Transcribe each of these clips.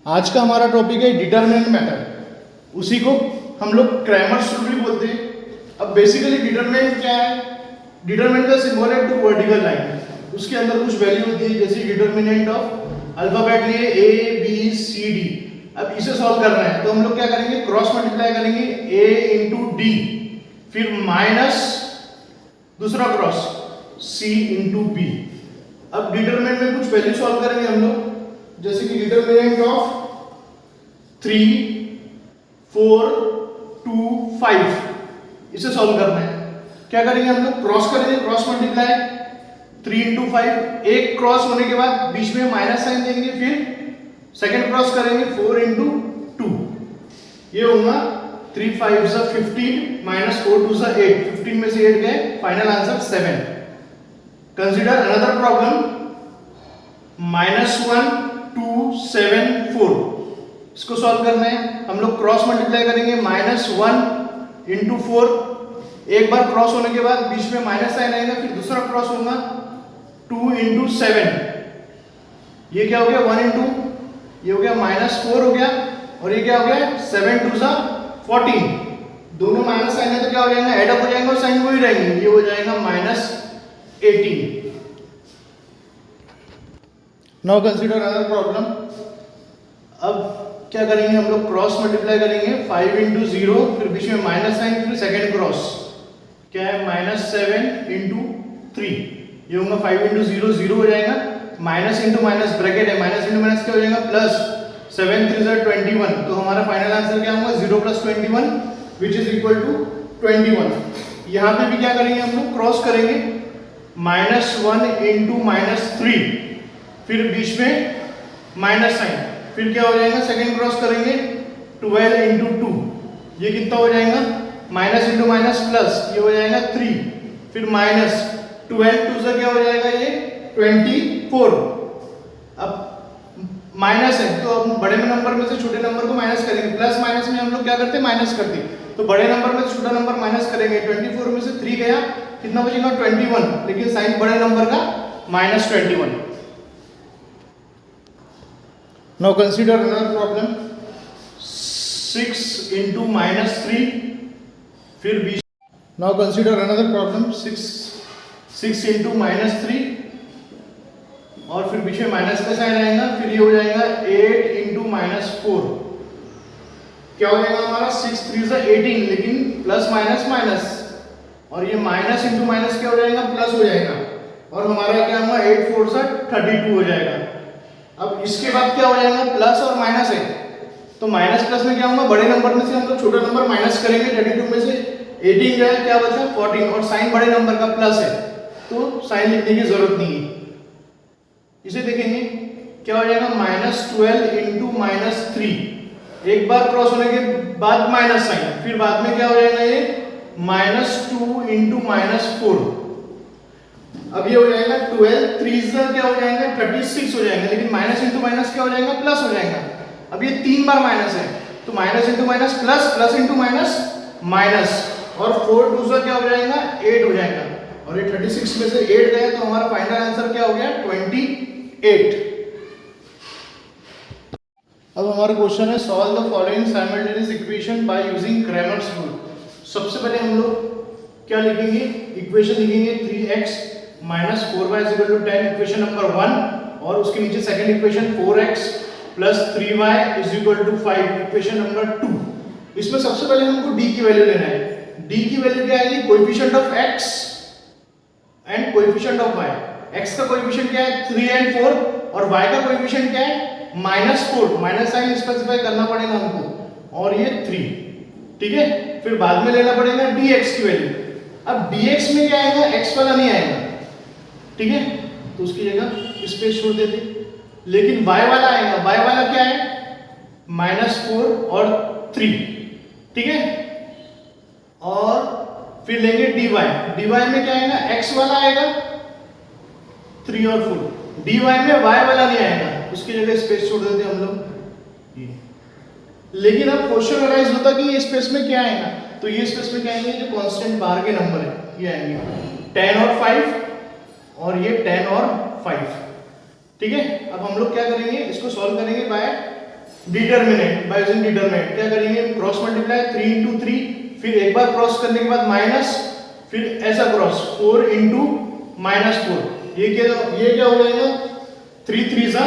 आज का हमारा टॉपिक है डिटरमिनेंट मेथड, उसी को हम लोग क्रैमर्स रूल भी बोलते हैं। अब बेसिकली डिटरमिनेंट क्या है? डिटरमिनेंट का सिंबल है टू वर्टिकल लाइन, उसके अंदर कुछ वैल्यू होती है, जैसे डिटरमिनेंट ऑफ अल्फाबेट लिए ए बी सी डी। अब इसे सॉल्व करना है तो हम लोग क्या करेंगे, क्रॉस मल्टीप्लाई करेंगे a इंटू डी, फिर माइनस दूसरा क्रॉस c इंटू बी। अब डिटरमिनेंट में कुछ वैल्यू सॉल्व करेंगे हम लोग, जैसे कि डिटरमिनेंट ऑफ 3, 4, 2, 5, इसे सॉल्व करना है। क्या करेंगे हम लोग, क्रॉस करेंगे, क्रॉस मल्टीप्लाई 3 इंटू 5, एक क्रॉस होने के बाद बीच में माइनस साइन देंगे, फिर सेकेंड क्रॉस करेंगे 4 इंटू 2, ये होगा 3 5 सा 15 माइनस 4 2 सा 8, 15 में से 8 गए, final answer 7। Consider another problem -1 2 7 4, इसको सॉल्व करना है। हम लोग क्रॉस मल्टीप्लाई करेंगे, -1 इंटू 4, एक बार क्रॉस होने के बाद बीच में माइनस साइन आएगा, फिर दूसरा क्रॉस होगा 2 इंटू 7, ये क्या हो गया 1 इंटू, ये हो गया -4 हो गया, और ये क्या हो गया 7 2 सा 14, दोनों माइनस साइन है तो क्या हो जाएगा, एड अप हो जाएंगे और साइन वही रहेंगे, ये हो जाएगा -18। Now consider another problem. अब क्या करेंगे हम लोग, क्रॉस मल्टीप्लाई करेंगे 5 इंटू 0, फिर बीच में माइनस साइन, फिर सेकेंड क्रॉस, क्या है -7 इंटू 3, ये होगा 5 इंटू 0 0 हो जाएगा, माइनस इंटू माइनस ब्रैकेट है, माइनस इंटू माइनस क्या हो जाएगा प्लस, 7 3 ज़ा 21, तो हमारा फाइनल आंसर क्या होगा 0 + 21 विच इज इक्वल टू 21। यहाँ पे भी क्या करेंगे हम लोग, क्रॉस करेंगे, -1 इंटू -3, फिर बीच में माइनस साइन, फिर क्या हो जाएगा सेकेंड क्रॉस करेंगे 12 इंटू 2, ये कितना हो जाएगा, माइनस इंटू माइनस प्लस, ये हो जाएगा 3, फिर माइनस 12 2 से क्या हो जाएगा ये 24। अब माइनस है तो अब बड़े नंबर में से छोटे नंबर को माइनस करेंगे, प्लस माइनस में हम लोग क्या करते हैं माइनस करते हैं, तो बड़े नंबर में से छोटा नंबर माइनस करेंगे, 24 में से 3 गया, कितना बचेगा 21, लेकिन साइन बड़े नंबर का -21। Now consider another problem, 6 into -3, फिर बीच। Now consider another problem, 6 into -3, और फिर बीच में माइनस का साइन आएगा, फिर ये हो जाएगा 8 into -4, क्या हो जाएगा हमारा 6 3 ज़ा 18, लेकिन प्लस माइनस माइनस, और ये माइनस इंटू माइनस क्या हो जाएगा प्लस हो जाएगा, और हमारा क्या होगा 8 4 ज़ा 32 हो जाएगा। अब इसके बाद क्या हो जाएगा, प्लस और माइनस है, तो माइनस प्लस में क्या होगा, बड़े नंबर में से हम लोग छोटा नंबर माइनस करेंगे, 32 में से 18 गया, क्या बचा 14, और साइन बड़े नंबर का प्लस है तो साइन लिखने की जरूरत नहीं है। इसे देखेंगे क्या हो जाएगा, -12 इंटू -3, एक बार क्रॉस होने के बाद माइनस साइन, फिर बाद में क्या हो जाएगा ये -2 इंटू -4, अब ये हो जाएगा 12 3 ज़ा क्या हो जाएगा 36 हो जाएगा, लेकिन माइनस इंटू माइनस क्या हो जाएगा प्लस हो जाएगा। अब ये 3 बार माइनस है तो minus into minus plus, plus into minus minus, और 4 2 ज़ा क्या हो जाएगा 8 हो जाएगा, और ये 36 में से 8 गया तो हमारा फाइनल आंसर क्या हो गया 28। अब हमारा क्वेश्चन है, solve the following simultaneous equation by using Cramer's rule. सबसे पहले हम लोग क्या लिखेंगे, इक्वेशन लिखेंगे 3x minus 4y is equal to 10, equation number 1, और उसके नीचे second equation 4x plus 3y is equal to 5, equation number 2। इसमें सबसे पहले हमको d की वैल्यू लेना है। d की वैल्यू क्या आएगी, coefficient of x and coefficient of y। x का कोएफिशिएंट क्या है 3 एंड 4, और y का कोएफिशिएंट क्या है -4, माइनस साइन स्पेसिफाई करना पड़ेगा हमको, और ये 3, ठीक है। फिर बाद में लेना पड़ेगा dx की वैल्यू। अब dx में क्या आएगा, x वाला नहीं आएगा, ठीक है, तो उसकी जगह स्पेस छोड़ देते, लेकिन y वाला आएगा। y वाला क्या है -4 और 3, ठीक है, और फिर लेंगे dy में क्या आएगा, x वाला आएगा 3 और 4, dy में y वाला नहीं आएगा, उसकी जगह स्पेस छोड़ देते हम लोग। लेकिन अब क्वेश्चन अराइज होता कि ये स्पेस में क्या आएगा, तो ये स्पेस में क्या आएंगे, जो कांस्टेंट बाहर के नंबर है ये आएंगे 10 और 5, और ये 10 और 5, ठीक है। अब हम लोग क्या करेंगे, इसको सॉल्व करेंगे bye determinant by using determinant क्या करेंगे, क्रॉस मल्टीप्लाई 3 into 3, फिर एक बार क्रॉस करने के बाद माइनस, फिर ऐसा क्रॉस 4 into -4, ये क्या हो जाएगा, 3 3 सा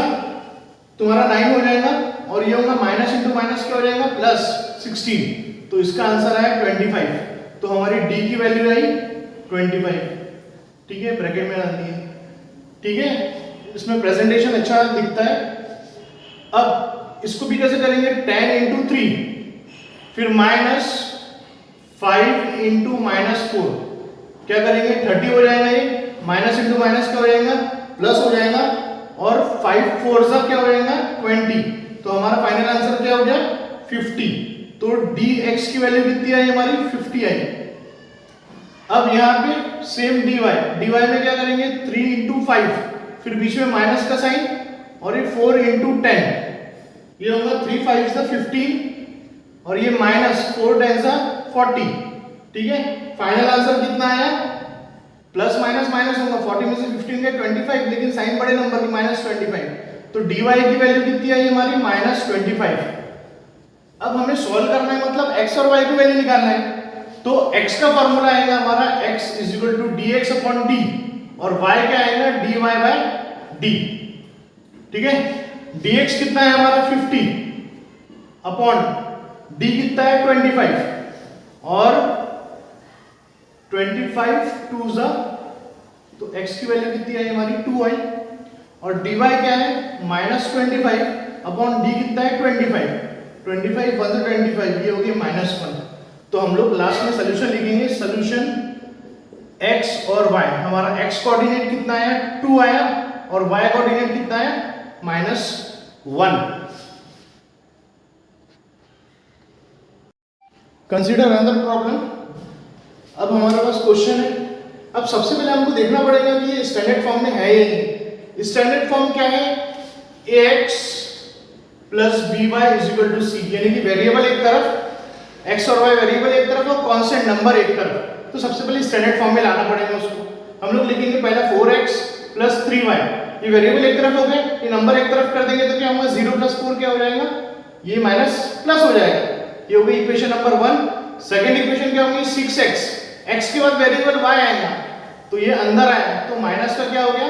तुम्हारा 9 हो जाएगा, और ये होगा माइनस इंटू माइनस क्या हो जाएगा प्लस 16, तो इसका आंसर आया 25। तो हमारी डी की वैल्यू आई 25, ठीक है, ब्रैकेट में डाल दिए, ठीक है, इसमें प्रेजेंटेशन अच्छा दिखता है। अब इसको भी कैसे करेंगे, 10 into 3, फिर माइनस 5 into -4, क्या करेंगे 30 हो जाएगा, ये माइनस इंटू माइनस क्या हो जाएगा प्लस हो जाएगा, और 5 4 सा क्या हो जाएगा 20, तो हमारा फाइनल आंसर क्या हो गया 50। तो dx की वैल्यू कितनी आई हमारी 50 आई। अब यहाँ पे सेम dy में क्या करेंगे 3 into 5, फिर बीच में माइनस का साइन, और ये 4 into 10, ये होगा 3 5 सा 15, और ये माइनस 4 10 सा 40, ठीक है। फाइनल आंसर कितना आया, प्लस माइनस माइनस होगा, 40 में से 15 गए 25, लेकिन साइन बड़े नंबर की -25, तो dy की वैल्यू कितनी आई हमारी -25। अब हमें सॉल्व करना है, मतलब x और y की वैल्यू निकालना है, तो x का फार्मूला आएगा हमारा x = dx/d, और y क्या आएगा dy/d, ठीक है। dx कितना है हमारा 50 अपॉन d कितना है 25, और 25 2 सा, तो x की वैल्यू कितनी आई हमारी 2 आई, और dy क्या है -25 अपॉन d कितना है 25 1 से 25, ये हो गया -1। तो हम लोग लास्ट में सोल्यूशन लिखेंगे, सोल्यूशन x और y, हमारा x कोऑर्डिनेट कितना आया 2 आया, और y कोऑर्डिनेट कितना आया -1। Consider another problem. अब हमारे पास क्वेश्चन है, अब सबसे पहले हमको देखना पड़ेगा कि ये स्टैंडर्ड फॉर्म में है या नहीं। स्टैंडर्ड फॉर्म क्या है, ax प्लस by = c, यानी कि वेरिएबल एक तरफ, x और y वेरिएबल एक तरफ और कांस्टेंट नंबर एक तरफ। तो सबसे पहले स्टैंडर्ड फॉर्म में लाना पड़ेगा उसको। हम लोग लिखेंगे पहले 4x प्लस 3y, ये वेरिएबल एक तरफ हो गए, ये नंबर एक तरफ कर देंगे तो क्या होगा 0 + 4 क्या हो जाएगा, ये माइनस प्लस हो जाएगा, ये हो गई इक्वेशन नंबर 1। सेकंड इक्वेशन क्या होगी 6x, x के बाद वेरिएबल y आएगा, तो ये अंदर आया, तो माइनस का क्या हो गया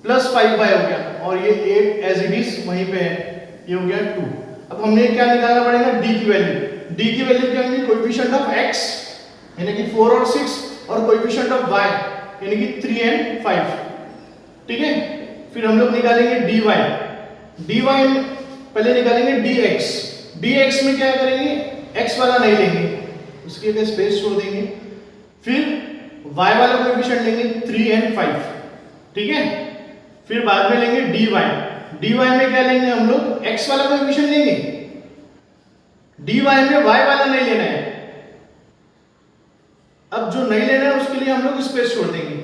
+5y हो गया, और ये 8 एज इट इज वहीं पे है, ये हो गया 2। अब हमने क्या निकालना पड़ेगा d की वैल्यू। d की वैल्यू क्या होगी, कोएफिशिएंट ऑफ x यानी कि 4 और 6, और कोएफिशिएंट ऑफ y यानी कि 3 और 5, ठीक है। फिर हम लोग निकालेंगे dy में पहले निकालेंगे dx में क्या करेंगे, x वाला नहीं लेंगे, उसके लिए स्पेस छोड़ देंगे, फिर y वाला कोएफिशिएंट लेंगे 3 और 5, ठीक है। फिर बाद में लेंगे dy में क्या लेंगे हम लोग, x वाला कोएफिशिएंट लेंगे, dy में y वाला नहीं लेना है। अब जो नहीं लेना है उसके लिए हम लोग स्पेस छोड़ देंगे,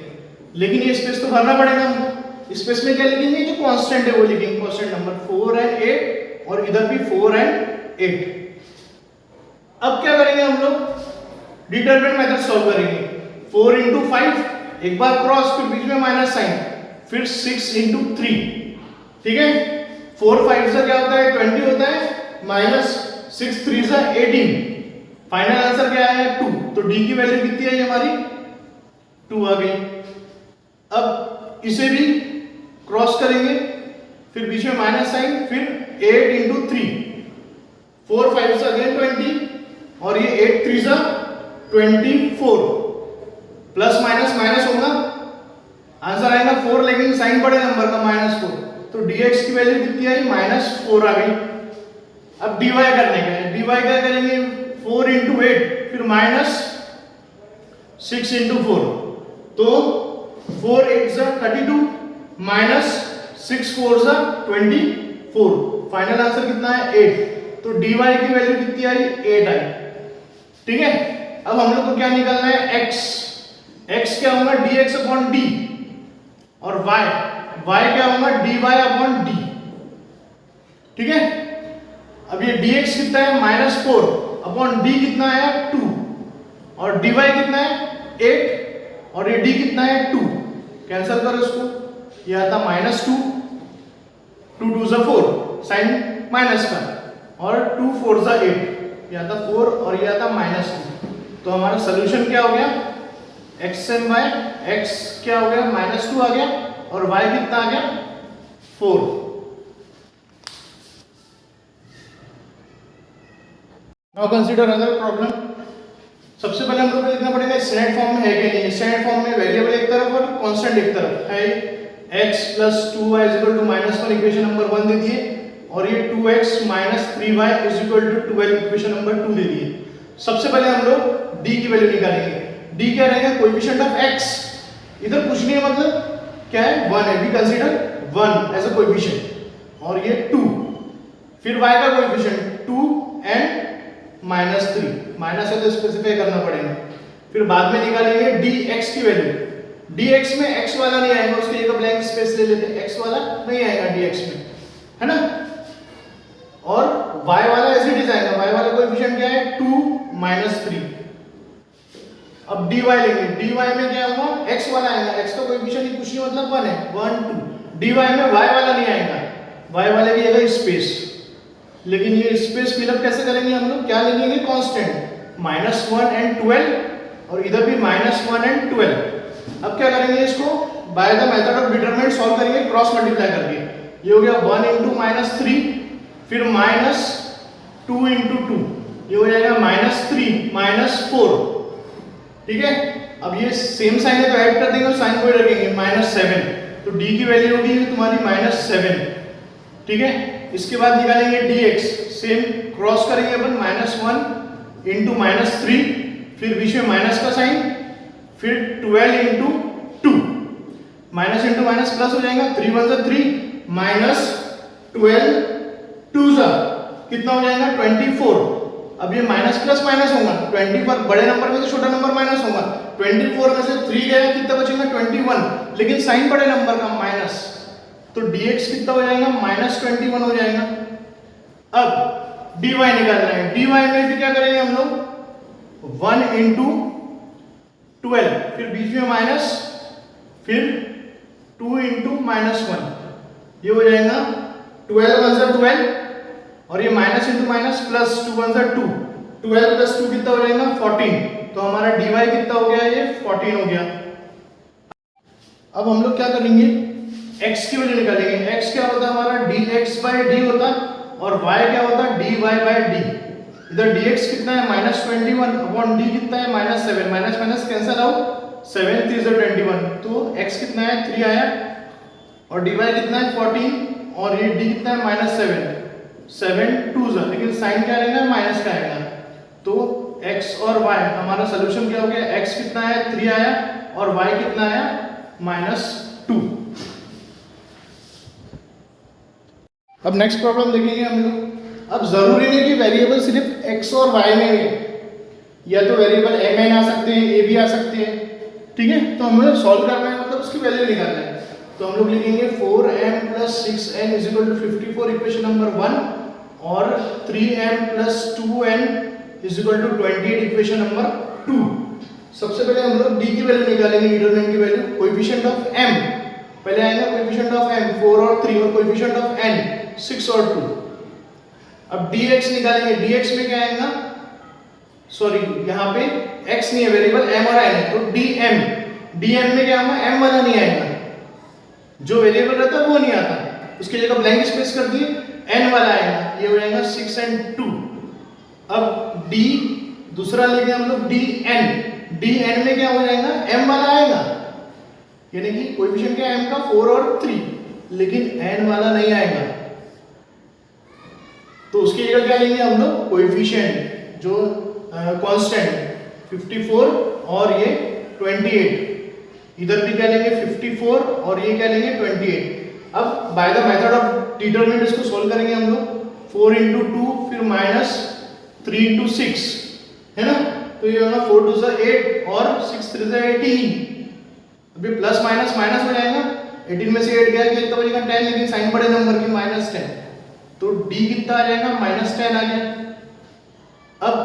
लेकिन ये स्पेस तो भरना पड़ेगा हमको। स्पेस में क्या लिखेंगे, जो कांस्टेंट है वो लिखेंगे, कांस्टेंट नंबर 4 और 8, और इधर भी 4 और 8। अब क्या करेंगे हम लोग, डिटरमिनेंट मेथड सॉल्व करेंगे। 4 into 5, एक बार क्रॉस, फिर बीच में माइनस साइन, फिर 6 into 3, ठीक है। 4 5 से क्या होता है 20 होता है, माइनस 6 3 से 18, फाइनल आंसर क्या आया 2। तो d की वैल्यू कितनी आई हमारी 2 आ गई। अब इसे भी क्रॉस करेंगे, फिर बीच में माइनस साइन, फिर 8 into 3, 4 5 से अगेन 20, और ये 8 3 से 24, प्लस माइनस माइनस होगा, आंसर आएगा 4, लेकिन साइन बड़े नंबर का -4, तो dx की वैल्यू कितनी आई -4 आ गई। अब dy करने का है, dy क्या करेंगे 4 into 8, फिर -6 into 4, तो 4 8 से 32, -6 4 से 24, फाइनल आंसर कितना है 8। तो dy की वैल्यू कितनी आई 8 आई, ठीक है। अब हम लोग को क्या निकालना है, x क्या होगा dx/d, और y क्या होगा dy/d, ठीक है। अब ये dx कितना है -4 अपॉन d कितना है 2, और dy कितना है 8, और ये d कितना है 2, कैंसिल करो इसको, ये आता -2, 2 2 4, साइन माइनस का, और 2 4 सा 8, या था 4 और यह था -2। तो हमारा सोल्यूशन क्या हो गया, xm बाय x क्या हो गया, -2 आ गया, और y कितना आ गया, 4। Now consider another problem. सबसे पहले हम लोग को देखना पड़ेगा स्टैंडर्ड फॉर्म में है कि नहीं। स्टैंडर्ड फॉर्म में वेरिएबल एक तरफ और कांस्टेंट एक तरफ है। x + 2y = -1 इक्वेशन नंबर 1 दे दिए, और ये 2x - 3y = 12 इक्वेशन नंबर 2 दे दिए। सबसे पहले हम लोग d की वैल्यू निकालेंगे। d क्या रहेगा, कोएफिशिएंट ऑफ x। इधर कुछ नहीं है, मतलब क्या है, 1 है। We consider 1 as a coefficient, और ये 2। फिर y का कोएफिशिएंट 2 एंड -3, माइनस है तो स्पेसिफाई करना पड़ेगा। फिर बाद में निकालेंगे dx की वैल्यू। dx में x वाला नहीं आएगा, उसके लिए ब्लैंक स्पेस ले लेते हैं, x वाला नहीं आएगा dx में, है ना। और y वाला ऐसे ही आएगा, y वाला कोएफिशिएंट क्या है, 2 - 3। अब dy लेंगे, dy में क्या होगा, x वाला आएगा, x का कोएफिशिएंट कुछ नहीं, मतलब 1 है, 1 2। dy में y वाला नहीं आएगा, y वाले की जगह स्पेस। लेकिन ये स्पेस फिलअप कैसे करेंगे हम लोग, क्या लेंगे, कांस्टेंट, -1 एंड 12, और इधर भी -1 एंड 12। अब क्या करेंगे, इसको by the method of determinant solve करेंगे, क्रॉस मल्टीप्लाई करके। ये हो गया 1 × -3, फिर -2 × 2, ये हो जाएगा -3 - 4। ठीक है, अब ये सेम साइन है तो ऐड कर देंगे और साइन को रखेंगे -7, तो d की वैल्यू होगी तुम्हारी -7। ठीक है, इसके बाद निकालेंगे dx, सेम क्रॉस करेंगे अपन, -1 × -3, फिर बीच में माइनस का साइन, फिर 12 × 2, माइनस इंटू माइनस प्लस हो जाएगा, 3 1 = 3 -12 2 सा कितना हो जाएगा, 24। अब ये माइनस प्लस माइनस होगा, 20 पर बड़े नंबर में तो छोटा नंबर माइनस होगा, 24 में से 3 गया, कितना बचेगा, 21, लेकिन साइन बड़े नंबर का माइनस, तो dx कितना हो जाएगा, -21 हो जाएगा। अब dy निकालना है, dy में भी क्या करेंगे हम लोग, 1 × 12, फिर बीच में माइनस, फिर 2 × -1, ये हो जाएगा 12 1 = 12, और ये माइनस इंटू माइनस प्लस, 2 1 = 2, 12 + 2 कितना हो जाएगा, 14। तो हमारा dy कितना हो गया, ये 14 हो गया। अब हम लोग क्या करेंगे, x की वैल्यू निकालेंगे। x क्या होता है हमारा, dx/d होता, और y क्या होता है, dy/d। इधर dx कितना है, -21 अपॉन d कितना है, -7, माइनस माइनस कैंसिल आउट, 7 3 = 21, तो x कितना है, 3 आया, और dy कितना है, 14, और ये d कितना है, -7, 7 2 सा, लेकिन साइन क्या रहेगा, माइनस का आएगा। तो x और y, हमारा सोल्यूशन क्या हो गया, x कितना है, 3 आया, और y कितना आया, -2। अब नेक्स्ट प्रॉब्लम देखेंगे हम लोग। अब जरूरी नहीं कि वेरिएबल सिर्फ x और y में है, या तो वेरिएबल mn आ सकते हैं, a भी आ सकते हैं। ठीक है, तो हमें सॉल्व करना है, मतलब उसकी वैल्यू निकालना है। तो हम लोग लिखेंगे 4m + 6n = 54 इक्वेशन नंबर 1, और 3m + 2n = 28 इक्वेशन नंबर 2। सबसे पहले हम लोग d की वैल्यू निकालेंगे, डिटरमिनेंट की वैल्यू, कोएफिशिएंट ऑफ m पहले आएगा, कोएफिशिएंट ऑफ m 4 और 3, और कोएफिशिएंट ऑफ n 6 और 2। अब dx निकालेंगे, dx में क्या आएगा, सॉरी यहाँ पे x नहीं है, वेरिएबल m और n है, तो dm में क्या होगा, m वाला नहीं आएगा, जो वेरिएबल रहता है वो नहीं आता, उसके जगह ब्लैंक स्पेस कर दिए, n वाला आएगा, ये हो जाएगा 6 और 2। अब d दूसरा लेंगे हम लोग, dn में क्या हो जाएगा, m वाला आएगा, यानी कि कोएफिशिएंट क्या है m का, 4 और 3, लेकिन n वाला नहीं आएगा, तो उसकी जगह क्या लेंगे हम लोग, कोएफिशिएंट जो कांस्टेंट 54 और ये 28, इधर भी क्या लेंगे 54 और ये क्या लेंगे 28। अब by the method of determinant इसको सोल्व करेंगे हम लोग, 4 × 2, फिर -3 × 6, है ना, तो ये होगा 4 2 = 8 और 6 3 = 18। अभी प्लस माइनस माइनस हो जाएगा, 18 में से 8 गया कितना बचेगा, 10, लेकिन साइन बड़े नंबर की -10, तो d कितना आ जाएगा, -10 आ गया। अब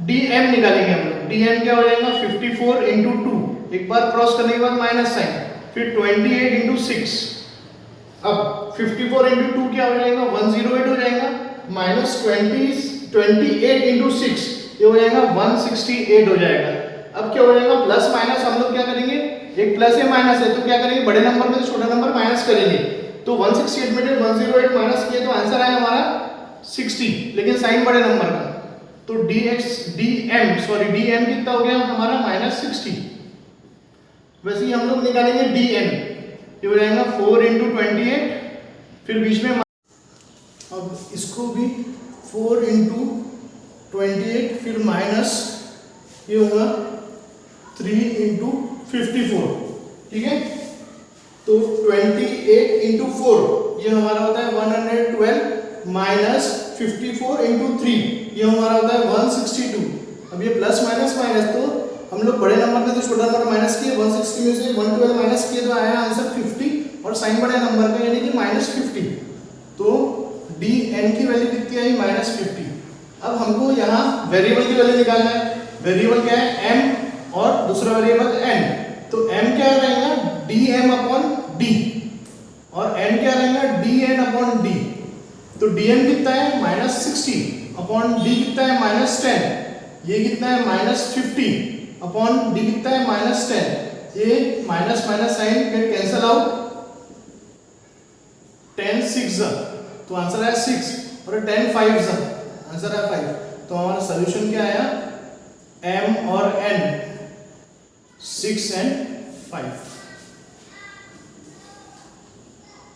dm निकालेंगे हम लोग, dm क्या हो जाएगा, 54 × 2, एक बार क्रॉस करने के बाद माइनस साइन, फिर 28 × 6। अब 54 × 2 क्या हो जाएगा, 108 हो जाएगा, -28 इंटू 6, ये हो जाएगा 168 हो जाएगा। अब क्या हो जाएगा, प्लस माइनस हम लोग क्या करेंगे, एक प्लस है माइनस है, तो क्या करेंगे, बड़े नंबर में तो छोटा नंबर माइनस करेंगे। तो 168 में 108 माइनस किए तो आंसर आया हमारा 60, लेकिन साइन बड़े नंबर का, तो dm कितना हो गया हमारा -60। वैसे ही हम लोग निकालेंगे dn, ये हो जाएगा 4 इंटू 28, फिर बीच में अब इसको भी 4 इंटू 28, फिर माइनस ये होगा 3 इंटू 54, ठीक है। तो 28 इंटू 4 ये हमारा होता है 112 माइनस 54 इंटू 3 ये हमारा होता है 162। अब ये प्लस माइनस माइनस, तो हम लोग बड़े नंबर में तो छोटा नंबर माइनस किए, 160 में से 112 माइनस किए तो आया आंसर 50, और साइन बड़े नंबर का यानी कि -50। तो dn की वैल्यू कितनी आई, -50। अब हमको यहाँ वेरिएबल की वैल्यू निकालना है। वेरिएबल क्या है, m, और दूसरा वेरिएबल n। तो m क्या रहेगा, dm अपॉन d, और n क्या रहेगा, dn अपॉन d। तो dn कितना है, -60 अपॉन d कितना है, -10। ये कितना है, -50 अपॉन d कितना है, -10। ये minus minus sign get cancel out, 10 6 तो आंसर है 6, और 10 5 आंसर है 5। तो हमारा सॉल्यूशन क्या आया, m और n 6 and 5।